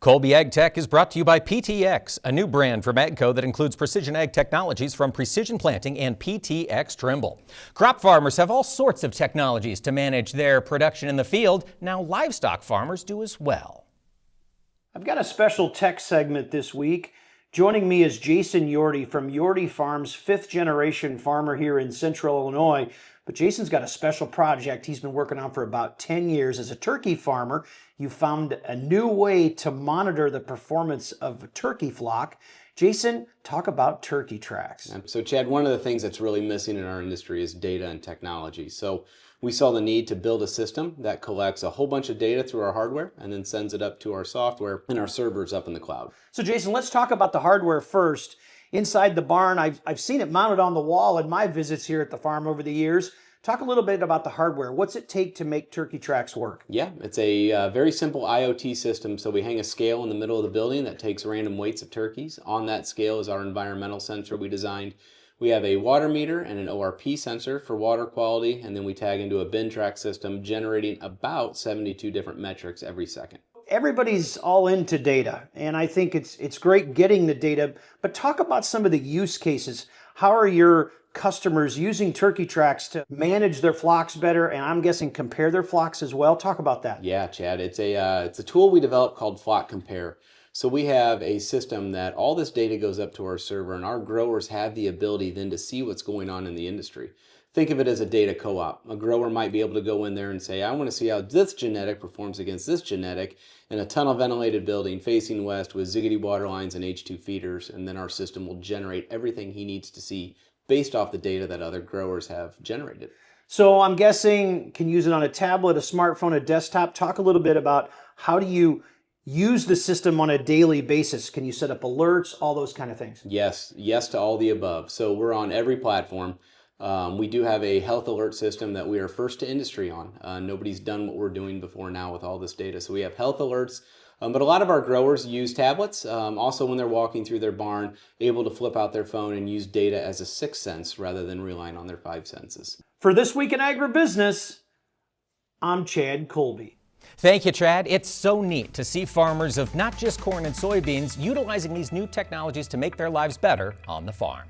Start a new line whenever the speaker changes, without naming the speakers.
ColbyAgTech is brought to you by PTx, a new brand from AGCO that includes precision ag technologies from Precision Planting and PTx Trimble. Crop farmers have all sorts of technologies to manage their production in the field. Now livestock farmers do as well.
I've got a special tech segment this week. Joining me is Jason Yorty from Yorty Farms, fifth generation farmer here in Central Illinois. But Jason's got a special project he's been working on for about 10 years. As a turkey farmer, you found a new way to monitor the performance of a turkey flock. Jason, talk about TurkeyTracs.
So Chad, one of the things that's really missing in our industry is data and technology. So we saw the need to build a system that collects a whole bunch of data through our hardware and then sends it up to our software and our servers up in the cloud.
So Jason, let's talk about the hardware first. Inside the barn, I've seen it mounted on the wall in my visits here at the farm over the years. Talk a little bit about the hardware. What's it take to make TurkeyTracs work?
Yeah, it's a very simple IoT system. So we hang a scale in the middle of the building that takes random weights of turkeys. On that scale is our environmental sensor we designed. We have a water meter and an ORP sensor for water quality, and then we tag into a bin track system generating about 72 different metrics every second.
Everybody's all into data, and I think it's great getting the data, but talk about some of the use cases. How are your customers using TurkeyTracs to manage their flocks better, and I'm guessing compare their flocks as well? Talk about that.
Yeah, Chad, it's a tool we developed called Flock Compare. So we have a system that all this data goes up to our server, and our growers have the ability then to see what's going on in the industry. Think of it as a data co-op. A grower might be able to go in there and say, I want to see how this genetic performs against this genetic in a tunnel ventilated building facing west with ziggity water lines and H2 feeders, and then our system will generate everything he needs to see based off the data that other growers have generated.
So I'm guessing can use it on a tablet, a smartphone, a desktop. Talk a little bit about how do you use the system on a daily basis? Can you set up alerts, all those kind of things?
Yes to all the above. So we're on every platform. We do have a health alert system that we are first to industry on. Nobody's done what we're doing before now with all this data. So we have health alerts, but a lot of our growers use tablets. Also when they're walking through their barn, able to flip out their phone and use data as a sixth sense rather than relying on their five senses.
For This Week in Agribusiness, I'm Chad Colby.
Thank you, Chad. It's so neat to see farmers of not just corn and soybeans utilizing these new technologies to make their lives better on the farm.